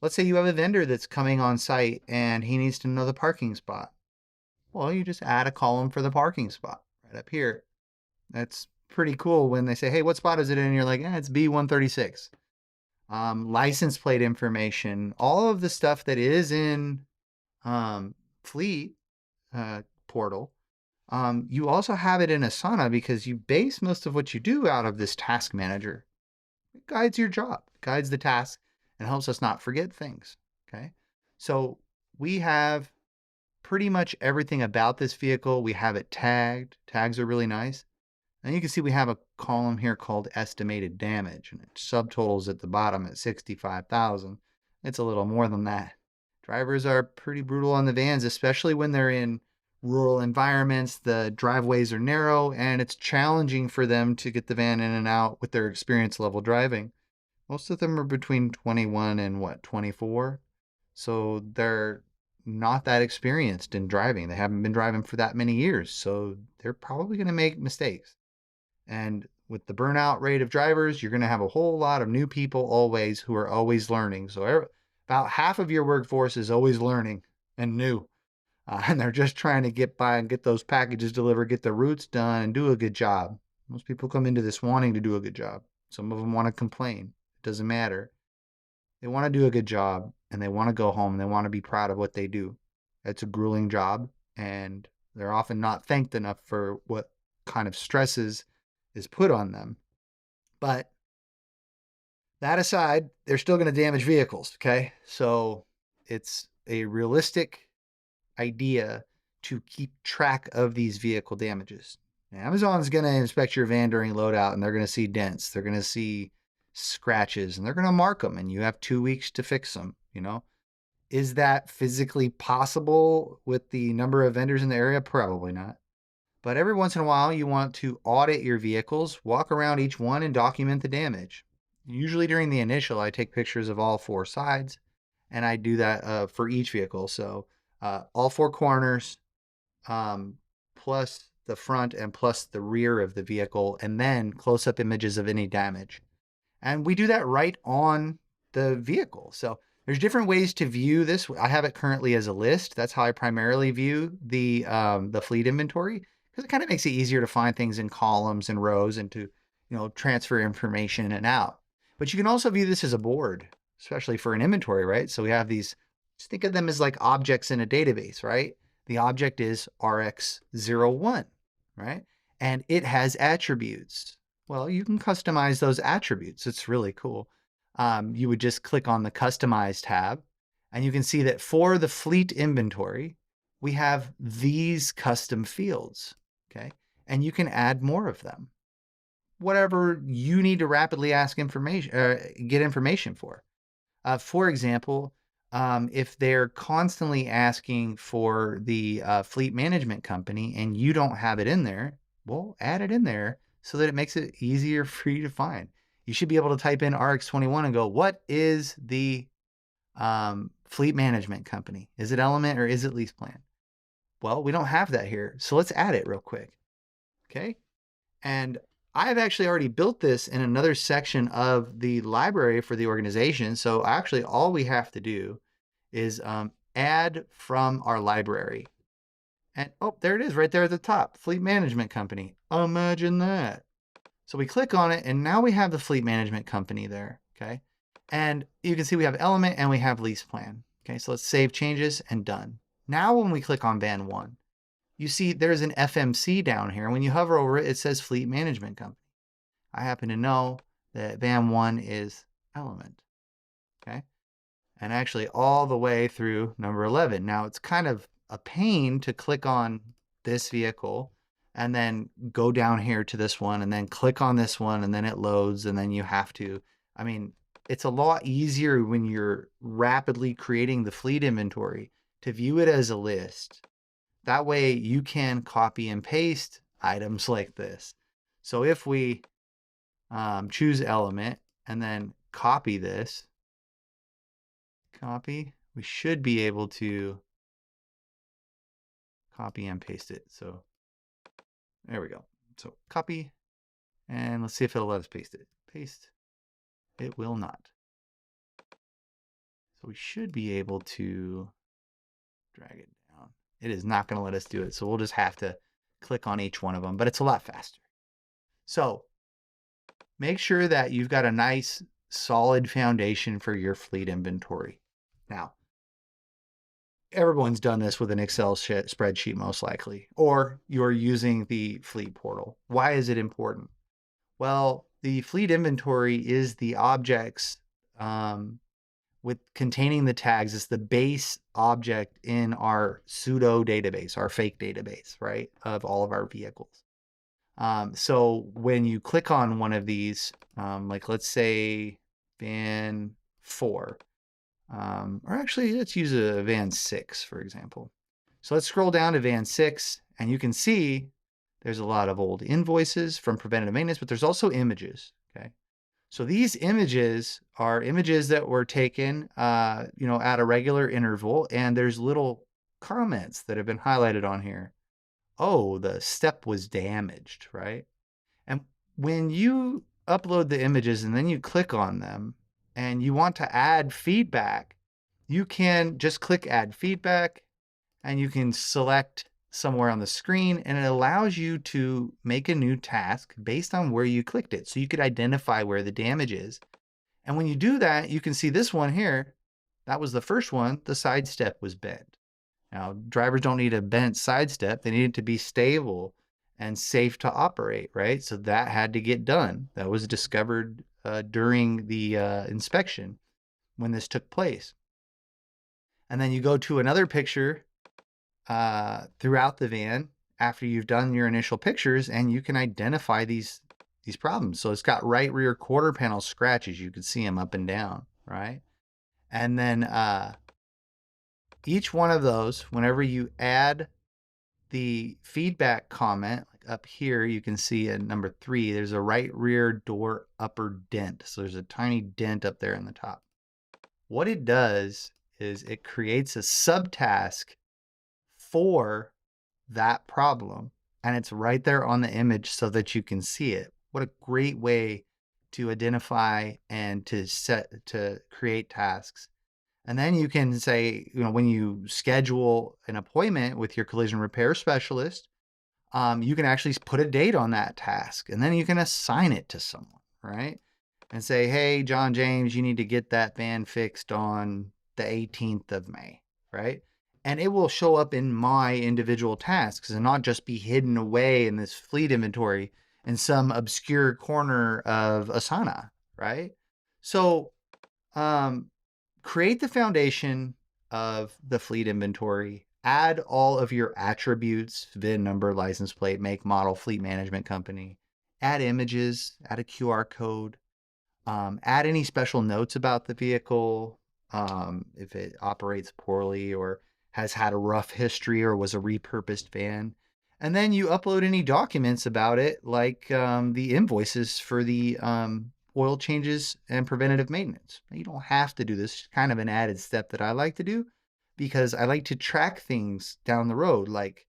Let's say you have a vendor that's coming on site and he needs to know the parking spot. Well, you just add a column for the parking spot right up here. That's pretty cool when they say, hey, what spot is it in? And you're like, it's B136. License plate information, all of the stuff that is in Fleet portal. You also have it in Asana because you base most of what you do out of this task manager. It guides your job, guides the task, and helps us not forget things. Okay. So we have pretty much everything about this vehicle. We have it tagged. Tags are really nice. And you can see we have a column here called estimated damage, and it subtotals at the bottom at 65,000. It's a little more than that. Drivers are pretty brutal on the vans, especially when they're in rural environments. The driveways are narrow, and it's challenging for them to get the van in and out with their experience level driving. Most of them are between 21 and 24. So they're not that experienced in driving. They haven't been driving for that many years. So they're probably going to make mistakes. And with the burnout rate of drivers, you're going to have a whole lot of new people always who are always learning. So about half of your workforce is always learning and new. And they're just trying to get by and get those packages delivered, get the routes done, and do a good job. Most people come into this wanting to do a good job. Some of them want to complain. It doesn't matter. They want to do a good job and they want to go home and they want to be proud of what they do. It's a grueling job and they're often not thanked enough for what kind of stresses is put on them. But that aside, they're still going to damage vehicles. Okay. So it's a realistic idea to keep track of these vehicle damages. Amazon's going to inspect your van during loadout and they're going to see dents. They're going to see scratches and they're going to mark them and you have 2 weeks to fix them. Is that physically possible with the number of vendors in the area? Probably not. But every once in a while, you want to audit your vehicles, walk around each one and document the damage. Usually during the initial, I take pictures of all 4 sides and I do that for each vehicle. So all 4 corners, plus the front and plus the rear of the vehicle, and then close-up images of any damage. And we do that right on the vehicle. So there's different ways to view this. I have it currently as a list. That's how I primarily view the fleet inventory because it kind of makes it easier to find things in columns and rows and to transfer information in and out. But you can also view this as a board, especially for an inventory, right? So we have these. Just think of them as like objects in a database, right? The object is RX01, right? And it has attributes. Well, you can customize those attributes. It's really cool. You would just click on the Customize tab, and you can see that for the fleet inventory, we have these custom fields, okay? And you can add more of them. Whatever you need to rapidly ask information, get information for. For example, if they're constantly asking for the fleet management company and you don't have it in there, well, add it in there so that it makes it easier for you to find. You should be able to type in RX21 and go, what is the fleet management company? Is it Element or is it Lease Plan? Well, we don't have that here, so let's add it real quick. Okay. And I've actually already built this in another section of the library for the organization. So actually all we have to do is add from our library. And oh, there it is right there at the top, Fleet Management Company. Imagine that. So we click on it and now we have the Fleet Management Company there, okay? And you can see we have Element and we have Lease Plan. Okay, so let's save changes and done. Now when we click on Van 1, you see there's an FMC down here. When you hover over it, it says Fleet Management Company. I happen to know that Van 1 is Element, okay? And actually all the way through number 11. Now it's kind of a pain to click on this vehicle and then go down here to this one and then click on this one and then it loads and then you have to, it's a lot easier when you're rapidly creating the fleet inventory to view it as a list. That way you can copy and paste items like this. So if we choose Element and then copy this, we should be able to copy and paste it. So there we go. So copy, and let's see if it'll let us paste it. Paste. It will not. So we should be able to drag it down. It is not going to let us do it. So we'll just have to click on each one of them, but it's a lot faster. So make sure that you've got a nice solid foundation for your fleet inventory. Now, everyone's done this with an Excel spreadsheet most likely, or you're using the fleet portal. Why is it important? Well, the fleet inventory is the objects with containing the tags. It's the base object in our pseudo database, our fake database, right, of all of our vehicles. So when you click on one of these, like let's say van 4, or actually let's use a van 6, for example. So let's scroll down to van 6, and you can see there's a lot of old invoices from preventative maintenance, but there's also images, okay? So these images are images that were taken, at a regular interval, and there's little comments that have been highlighted on here. Oh, the step was damaged, right? And when you upload the images and then you click on them and you want to add feedback, you can just click add feedback and you can select somewhere on the screen, and it allows you to make a new task based on where you clicked it. So you could identify where the damage is. And when you do that, you can see this one here. That was the first one. The side step was bent. Now, drivers don't need a bent side step. They need it to be stable and safe to operate, right? So that had to get done. That was discovered during the inspection when this took place. And then you go to another picture throughout the van after you've done your initial pictures, and you can identify these problems. So it's got right rear quarter panel scratches. You can see them up and down, right? And then each one of those, whenever you add the feedback comment, like up here, you can see at number 3, there's a right rear door upper dent. So there's a tiny dent up there in the top. What it does is it creates a subtask for that problem, and it's right there on the image so that you can see it. What a great way to identify and to create tasks. And then you can say, when you schedule an appointment with your collision repair specialist, you can actually put a date on that task, and then you can assign it to someone, right? And say, hey, John James, you need to get that van fixed on the 18th of May, right? And it will show up in my individual tasks and not just be hidden away in this fleet inventory in some obscure corner of Asana, right? So create the foundation of the fleet inventory, add all of your attributes, VIN number, license plate, make, model, fleet management company, add images, add a QR code, add any special notes about the vehicle, if it operates poorly or has had a rough history or was a repurposed van. And then you upload any documents about it, like the invoices for the oil changes and preventative maintenance. You don't have to do this. It's kind of an added step that I like to do because I like to track things down the road. Like,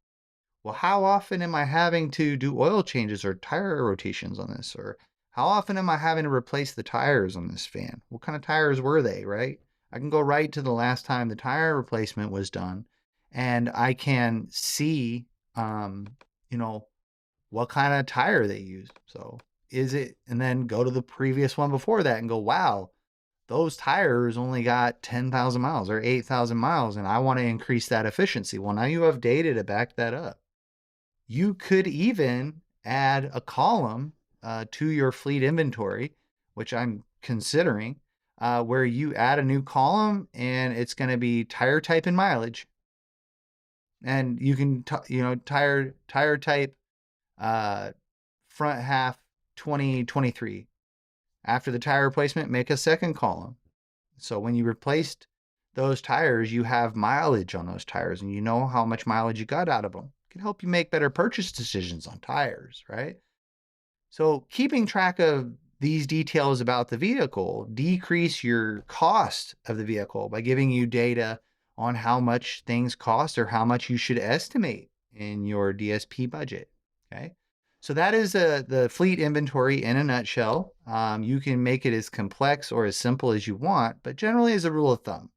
well, how often am I having to do oil changes or tire rotations on this? Or how often am I having to replace the tires on this van? What kind of tires were they, right? I can go right to the last time the tire replacement was done, and I can see, what kind of tire they use. So is it, and then go to the previous one before that and go, wow, those tires only got 10,000 miles or 8,000 miles, and I want to increase that efficiency. Well, now you have data to back that up. You could even add a column to your fleet inventory, which I'm considering, where you add a new column and it's going to be tire type and mileage. And you can, tire type, front half 2023. After the tire replacement, make a second column. So when you replaced those tires, you have mileage on those tires and you know how much mileage you got out of them. It can help you make better purchase decisions on tires, right? So keeping track of these details about the vehicle decrease your cost of the vehicle by giving you data on how much things cost or how much you should estimate in your DSP budget, okay? So that is the fleet inventory in a nutshell. You can make it as complex or as simple as you want, but generally as a rule of thumb,